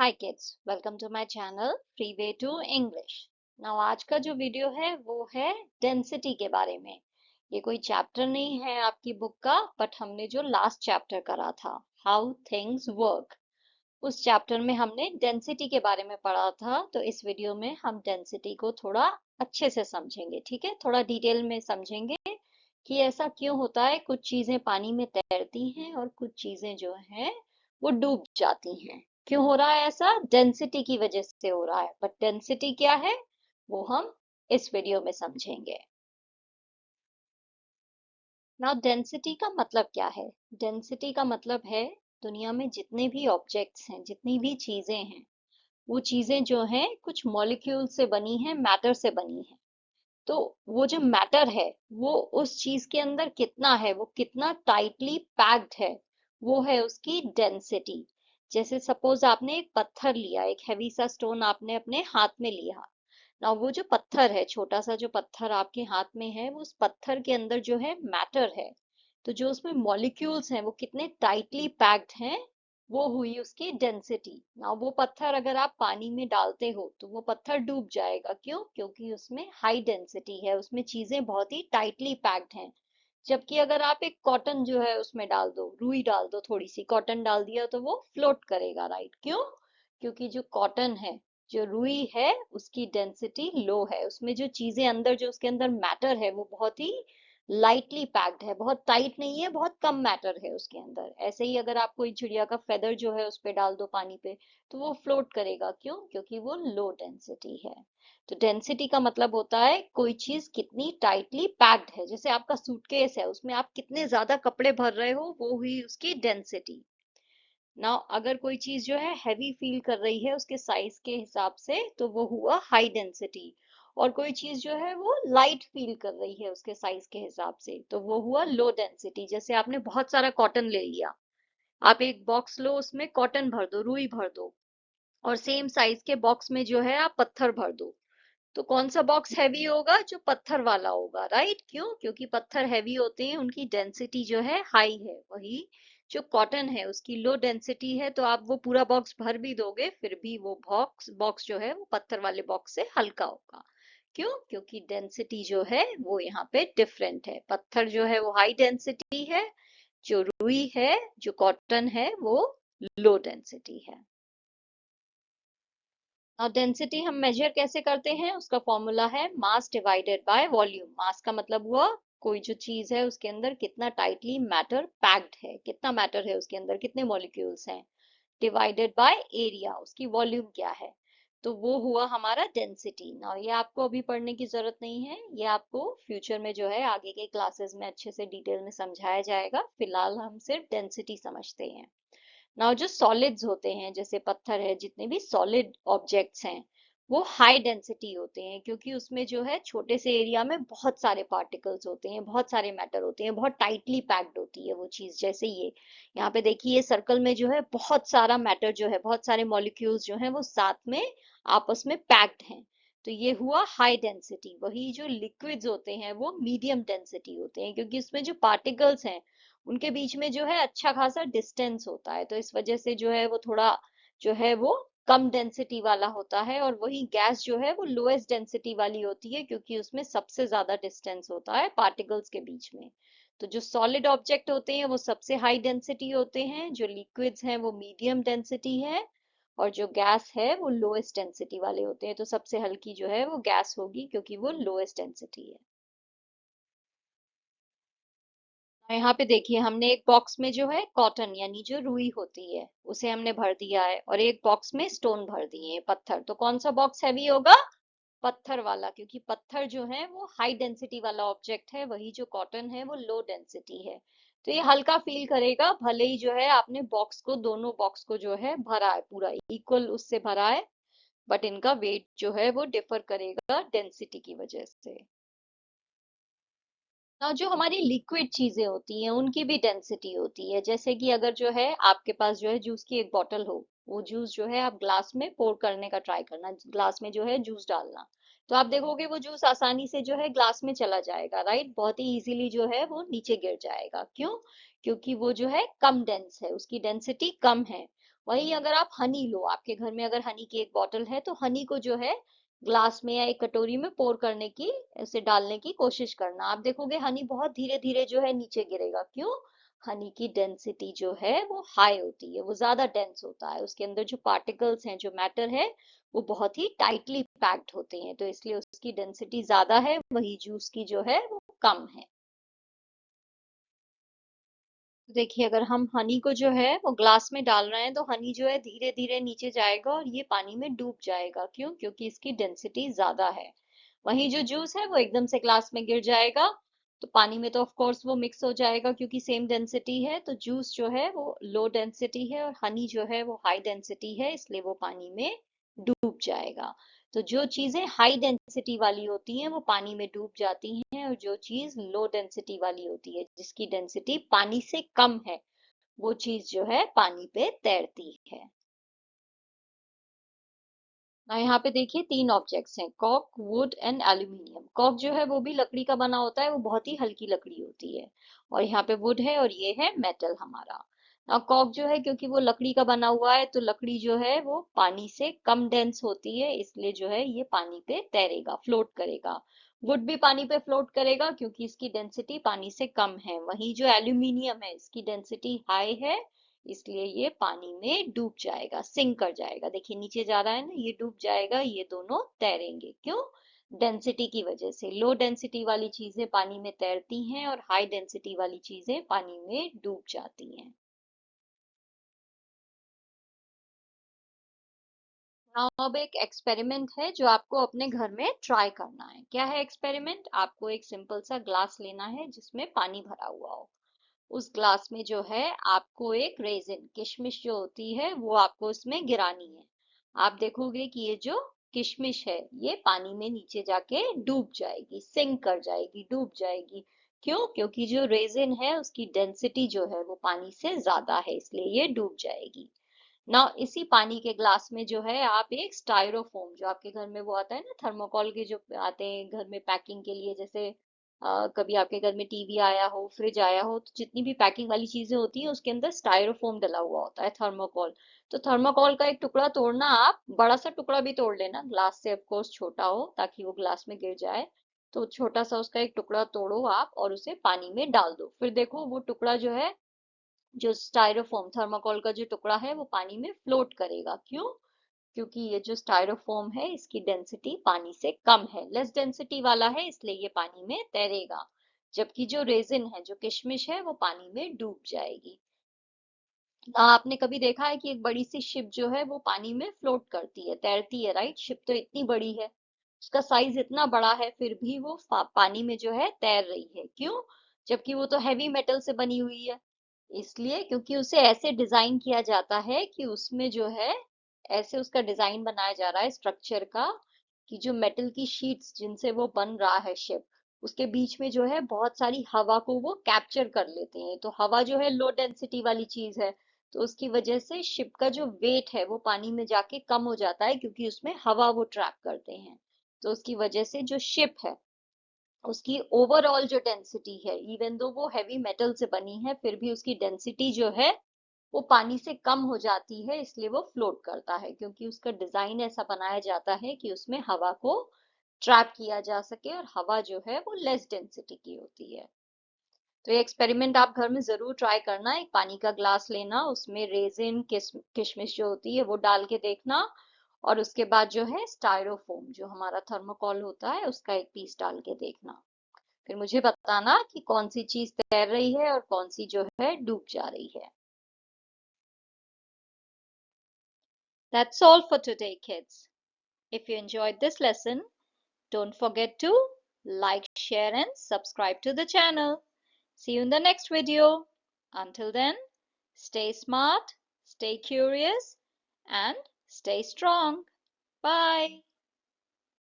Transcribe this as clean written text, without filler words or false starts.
Hi kids, welcome to my channel free way to English. Now आज का जो video है वो है डेंसिटी के बारे में। ये कोई चैप्टर नहीं है आपकी बुक का, बट हमने जो लास्ट चैप्टर करा था हाउ थिंग्स वर्क, उस चैप्टर में हमने डेंसिटी के बारे में पढ़ा था। तो इस वीडियो में हम डेंसिटी को थोड़ा अच्छे से समझेंगे, ठीक है, थोड़ा डिटेल में समझेंगे कि ऐसा क्यों होता है। कुछ चीजें पानी में तैरती हैं और कुछ चीजें जो हैं वो डूब जाती हैं। क्यों हो रहा है ऐसा? डेंसिटी की वजह से हो रहा है। बट डेंसिटी क्या है वो हम इस वीडियो में समझेंगे। नाउ डेंसिटी का मतलब क्या है? डेंसिटी का मतलब है दुनिया में जितने भी ऑब्जेक्ट्स हैं, जितनी भी चीजें हैं, वो चीजें जो हैं कुछ मॉलिक्यूल से बनी हैं, मैटर से बनी हैं। तो वो जो मैटर है वो उस चीज के अंदर कितना है, वो कितना टाइटली पैक्ड है, वो है उसकी डेंसिटी। जैसे सपोज आपने एक पत्थर लिया, एक हैवी सा स्टोन आपने अपने हाथ में लिया। ना वो जो पत्थर है, छोटा सा जो पत्थर आपके हाथ में है, वो उस पत्थर के अंदर जो है मैटर है। तो जो उसमें मॉलिक्यूल्स हैं वो कितने टाइटली पैक्ड हैं, वो हुई उसकी डेंसिटी। ना वो पत्थर अगर आप पानी में डालते हो तो वो पत्थर डूब जाएगा। क्यों? क्योंकि उसमें हाई डेंसिटी है, उसमें चीजें बहुत ही टाइटली पैक्ड हैं। जबकि अगर आप एक कॉटन जो है उसमें डाल दो, रुई डाल दो, थोड़ी सी कॉटन डाल दिया तो वो फ्लोट करेगा, राइट? क्यों? क्योंकि जो कॉटन है, जो रुई है, उसकी डेंसिटी लो है। उसमें जो चीजें अंदर, जो उसके अंदर मैटर है, वो बहुत ही लाइटली पैक्ड है, बहुत टाइट नहीं है, बहुत कम मैटर है उसके अंदर। ऐसे ही अगर आप कोई चिड़िया का फेदर जो है उस पे डाल दो पानी पे तो वो फ्लोट करेगा। क्यों? क्योंकि वो लो डेंसिटी है। तो डेंसिटी का मतलब होता है कोई चीज कितनी टाइटली पैक्ड है। जैसे आपका सूटकेस है, उसमें आप कितने ज्यादा कपड़े भर रहे हो, वो हुई उसकी डेंसिटी। नाउ अगर कोई चीज जो है हैवी फील कर रही है उसके साइज के हिसाब से, तो वो हुआ हाई डेंसिटी। और कोई चीज जो है वो लाइट फील कर रही है उसके साइज के हिसाब से, तो वो हुआ लो डेंसिटी। जैसे आपने बहुत सारा कॉटन ले लिया, आप एक बॉक्स लो, उसमें कॉटन भर दो, रुई भर दो, और सेम साइज के बॉक्स में जो है आप पत्थर भर दो, तो कौन सा बॉक्स हैवी होगा? जो पत्थर वाला होगा, राइट? क्यों? क्योंकि पत्थर हैवी होते हैं, उनकी डेंसिटी जो है हाई है। वही जो कॉटन है उसकी लो डेंसिटी है, तो आप वो पूरा बॉक्स भर भी दोगे फिर भी वो बॉक्स बॉक्स जो है वो पत्थर वाले बॉक्स से हल्का होगा। क्यों? क्योंकि डेंसिटी जो है वो यहाँ पे डिफरेंट है। पत्थर जो है वो हाई डेंसिटी है, जो रुई है, जो कॉटन है, वो लो डेंसिटी है। और डेंसिटी हम मेजर कैसे करते हैं? उसका फॉर्मूला है मास डिवाइडेड बाय वॉल्यूम। मास का मतलब हुआ कोई जो चीज है उसके अंदर कितना टाइटली मैटर पैक्ड है, कितना मैटर है उसके अंदर, कितने मॉलिक्यूल्स हैं, डिवाइडेड बाय एरिया, उसकी वॉल्यूम क्या है, तो वो हुआ हमारा डेंसिटी। ना ये आपको अभी पढ़ने की जरूरत नहीं है, ये आपको फ्यूचर में जो है आगे के क्लासेस में अच्छे से डिटेल में समझाया जाएगा। फिलहाल हम सिर्फ डेंसिटी समझते हैं। नाउ जो सॉलिड्स होते हैं, जैसे पत्थर है, जितने भी सॉलिड ऑब्जेक्ट्स हैं, वो हाई डेंसिटी होते हैं, क्योंकि उसमें जो है छोटे से एरिया में बहुत सारे पार्टिकल्स होते हैं, बहुत सारे मैटर होते हैं, बहुत टाइटली पैक्ड होती है वो चीज। जैसे ये यहाँ पे देखिए, सर्कल में जो है बहुत सारा मैटर जो है, बहुत सारे मॉलिक्यूल्स जो हैं वो साथ में आपस में पैक्ड हैं। तो ये हुआ हाई डेंसिटी। वही जो लिक्विड्स होते हैं वो मीडियम डेंसिटी होते हैं, क्योंकि उसमें जो पार्टिकल्स हैं उनके बीच में जो है अच्छा खासा डिस्टेंस होता है, तो इस वजह से जो है वो थोड़ा जो है वो कम डेंसिटी वाला होता है। और वही गैस जो है वो लोएस्ट डेंसिटी वाली होती है, क्योंकि उसमें सबसे ज्यादा डिस्टेंस होता है पार्टिकल्स के बीच में। तो जो सॉलिड ऑब्जेक्ट होते हैं वो सबसे हाई डेंसिटी होते हैं, जो लिक्विड्स हैं वो मीडियम डेंसिटी है, और जो गैस है वो लोएस्ट डेंसिटी वाले होते हैं। तो सबसे हल्की जो है वो गैस होगी, क्योंकि वो लोएस्ट डेंसिटी है। यहाँ पे देखिए, हमने एक बॉक्स में जो है कॉटन यानी जो रुई होती है उसे हमने भर दिया है, और एक बॉक्स में स्टोन भर दिए हैं, पत्थर। तो कौन सा बॉक्स हैवी होगा? पत्थर वाला, क्योंकि पत्थर जो है वो हाई डेंसिटी वाला ऑब्जेक्ट है, वही जो कॉटन है वो लो डेंसिटी है। तो ये हल्का फील करेगा, भले ही जो है आपने बॉक्स को, दोनों बॉक्स को जो है भरा है, पूरा इक्वल उससे भरा है, बट इनका वेट जो है वो डिफर करेगा डेंसिटी की वजह से। जो हमारी लिक्विड चीजें होती हैं उनकी भी डेंसिटी होती है। जैसे कि अगर जो है आपके पास जो है जूस की एक बॉटल हो, वो जूस जो है आप ग्लास में पोर करने का ट्राई करना, ग्लास में जो है जूस डालना, तो आप देखोगे वो जूस आसानी से जो है ग्लास में चला जाएगा, राइट? बहुत ही इजीली जो है वो नीचे गिर जाएगा। क्यों? क्योंकि वो जो है कम डेंस है, उसकी डेंसिटी कम है। वही अगर आप हनी लो, आपके घर में अगर हनी की एक बॉटल है तो हनी को जो है ग्लास में या एक कटोरी में पोर करने की, ऐसे डालने की कोशिश करना। आप देखोगे हनी बहुत धीरे धीरे जो है नीचे गिरेगा। क्यों? हनी की डेंसिटी जो है वो हाई होती है, वो ज्यादा डेंस होता है, उसके अंदर जो पार्टिकल्स हैं, जो मैटर है, वो बहुत ही टाइटली पैक्ड होते हैं, तो इसलिए उसकी डेंसिटी ज्यादा है, वही जूस की जो है वो कम है। देखिए अगर हम हनी को जो है वो ग्लास में डाल रहे हैं तो हनी जो है धीरे धीरे नीचे जाएगा और ये पानी में डूब जाएगा। क्यों? क्योंकि इसकी डेंसिटी ज्यादा है। वहीं जो जूस है वो एकदम से ग्लास में गिर जाएगा, तो पानी में तो ऑफ कोर्स वो मिक्स हो जाएगा क्योंकि सेम डेंसिटी है। तो जूस जो है वो लो डेंसिटी है और हनी जो है वो हाई डेंसिटी है, इसलिए वो पानी में डूब जाएगा। तो जो चीजें हाई डेंसिटी वाली होती हैं वो पानी में डूब जाती हैं, और जो चीज लो डेंसिटी वाली होती है, जिसकी डेंसिटी पानी से कम है, वो चीज जो है पानी पे तैरती है। ना यहाँ पे देखिए तीन ऑब्जेक्ट्स हैं, कॉक, वुड एंड एल्यूमिनियम। कॉक जो है वो भी लकड़ी का बना होता है, वो बहुत ही हल्की लकड़ी होती है। और यहाँ पे वुड है और ये है मेटल हमारा। ना कॉक जो है क्योंकि वो लकड़ी का बना हुआ है, तो लकड़ी जो है वो पानी से कम डेंस होती है, इसलिए जो है ये पानी पे तैरेगा, फ्लोट करेगा। वुड भी पानी पे फ्लोट करेगा क्योंकि इसकी डेंसिटी पानी से कम है। वहीं जो एल्यूमिनियम है इसकी डेंसिटी हाई है, इसलिए ये पानी में डूब जाएगा, सिंक कर जाएगा। देखिए नीचे जा रहा है ना, ये डूब जाएगा, ये दोनों तैरेंगे। क्यों? डेंसिटी की वजह से। लो डेंसिटी वाली चीजें पानी में तैरती हैं और हाई डेंसिटी वाली चीजें पानी में डूब जाती हैं। हाँ, अब एक एक्सपेरिमेंट है जो आपको अपने घर में ट्राई करना है। क्या है एक्सपेरिमेंट? आपको एक सिंपल सा ग्लास लेना है जिसमें पानी भरा हुआ हो। उस ग्लास में जो है आपको एक रेजिन, किशमिश जो होती है, वो आपको उसमें गिरानी है। आप देखोगे कि ये जो किशमिश है ये पानी में नीचे जाके डूब जाएगी, सिंक कर जाएगी, डूब जाएगी। क्यों? क्योंकि जो रेजिन है उसकी डेंसिटी जो है वो पानी से ज्यादा है, इसलिए ये डूब जाएगी ना। इसी पानी के ग्लास में जो है आप एक स्टाइरोफोम, जो आपके घर में वो आता है ना, थर्मोकॉल के जो आते हैं घर में पैकिंग के लिए, जैसे कभी आपके घर में टीवी आया हो, फ्रिज आया हो, तो जितनी भी पैकिंग वाली चीजें होती हैं उसके अंदर स्टाइरोफोम डला हुआ होता है, थर्मोकॉल। तो थर्मोकॉल का एक टुकड़ा तोड़ना, आप बड़ा सा टुकड़ा भी तोड़ लेना, ग्लास से ऑफ कोर्स छोटा हो ताकि वो ग्लास में गिर जाए। तो छोटा सा उसका एक टुकड़ा तोड़ो आप और उसे पानी में डाल दो। फिर देखो वो टुकड़ा जो है, जो स्टाइरोफोम, थर्माकोल का जो टुकड़ा है, वो पानी में फ्लोट करेगा। क्यों? क्योंकि ये जो स्टाइरोफोम है इसकी डेंसिटी पानी से कम है, लेस डेंसिटी वाला है, इसलिए ये पानी में तैरेगा। जबकि जो रेजिन है, जो किशमिश है, वो पानी में डूब जाएगी। आपने कभी देखा है कि एक बड़ी सी शिप जो है वो पानी में फ्लोट करती है, तैरती है, राइट? शिप तो इतनी बड़ी है, उसका साइज इतना बड़ा है, फिर भी वो पानी में जो है तैर रही है। क्यों? जबकि वो तो हैवी मेटल से बनी हुई है। इसलिए क्योंकि उसे ऐसे डिजाइन किया जाता है कि उसमें जो है, ऐसे उसका डिजाइन बनाया जा रहा है स्ट्रक्चर का, कि जो मेटल की शीट्स जिनसे वो बन रहा है शिप, उसके बीच में जो है बहुत सारी हवा को वो कैप्चर कर लेते हैं। तो हवा जो है लो डेंसिटी वाली चीज है, तो उसकी वजह से शिप का जो वेट है वो पानी में जाके कम हो जाता है, क्योंकि उसमें हवा वो ट्रैप करते हैं। तो उसकी वजह से जो शिप है उसकी ओवरऑल जो डेंसिटी है, इवन दो वो हैवी मेटल से बनी है, फिर भी उसकी डेंसिटी जो है वो पानी से कम हो जाती है, इसलिए वो फ्लोट करता है, क्योंकि उसका डिजाइन ऐसा बनाया जाता है कि उसमें हवा को ट्रैप किया जा सके, और हवा जो है वो लेस डेंसिटी की होती है। तो ये एक्सपेरिमेंट आप घर में जरूर ट्राई करना। एक पानी का ग्लास लेना, उसमें रेजिन, किशमिश जो होती है वो डाल के देखना, और उसके बाद जो है स्टाइरोफोम, जो हमारा थर्मोकॉल होता है, उसका एक पीस डाल के देखना। फिर मुझे बताना कि कौन सी चीज तैर रही है और कौन सी जो है डूब जा रही है। That's all for today, kids. If you enjoyed this lesson, don't forget to like, share, and subscribe to the channel. See you in the next video. Until then, stay smart, stay curious, and stay strong. Bye.